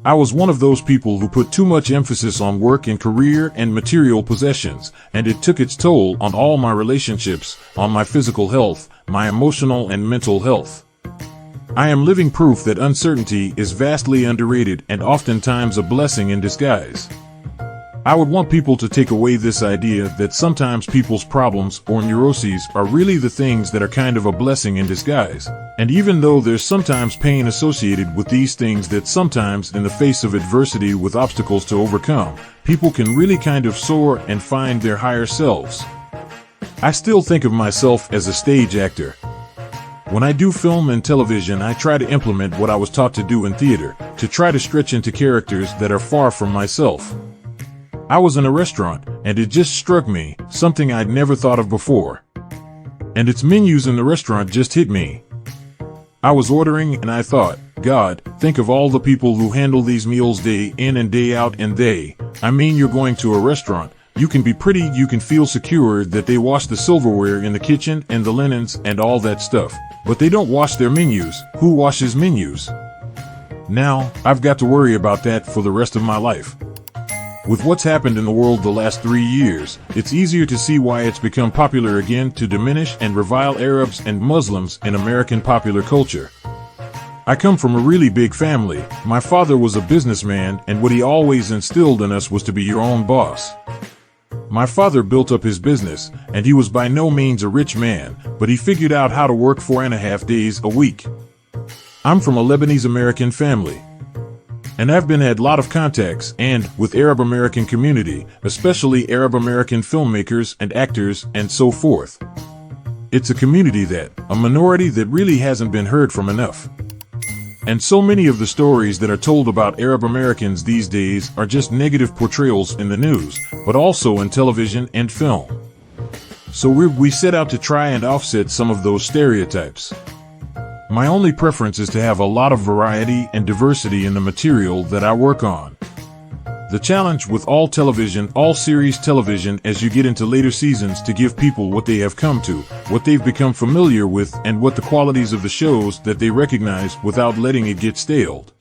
I was one of those people who put too much emphasis on work and career and material possessions, and it took its toll on all my relationships, on my physical health, my emotional and mental health. I am living proof that uncertainty is vastly underrated and oftentimes a blessing in disguise. I would want people to take away this idea that sometimes people's problems or neuroses are really the things that are kind of a blessing in disguise. And even though there's sometimes pain associated with these things, that sometimes in the face of adversity with obstacles to overcome, people can really kind of soar and find their higher selves. I still think of myself as a stage actor. When I do film and television, I try to implement what I was taught to do in theater, to try to stretch into characters that are far from myself. I was in a restaurant, and it just struck me, something I'd never thought of before. And its menus in the restaurant just hit me. I was ordering and I thought, God, think of all the people who handle these meals day in and day out, and you're going to a restaurant. You can be pretty, you can feel secure that they wash the silverware in the kitchen and the linens and all that stuff. But they don't wash their menus. Who washes menus? Now, I've got to worry about that for the rest of my life. With what's happened in the world the last 3 years, it's easier to see why it's become popular again to diminish and revile Arabs and Muslims in American popular culture. I come from a really big family. My father was a businessman, and what he always instilled in us was to be your own boss. My father built up his business, and he was by no means a rich man, but he figured out how to work 4.5 days a week. I'm from a Lebanese American family, and I've had a lot of contacts with Arab American community, especially Arab American filmmakers and actors and so forth. It's a community a minority that really hasn't been heard from enough. And so many of the stories that are told about Arab Americans these days are just negative portrayals in the news, but also in television and film. So we set out to try and offset some of those stereotypes. My only preference is to have a lot of variety and diversity in the material that I work on. The challenge with all television, all series television, as you get into later seasons, to give people what they have come to, what they've become familiar with, and what the qualities of the shows that they recognize without letting it get staled.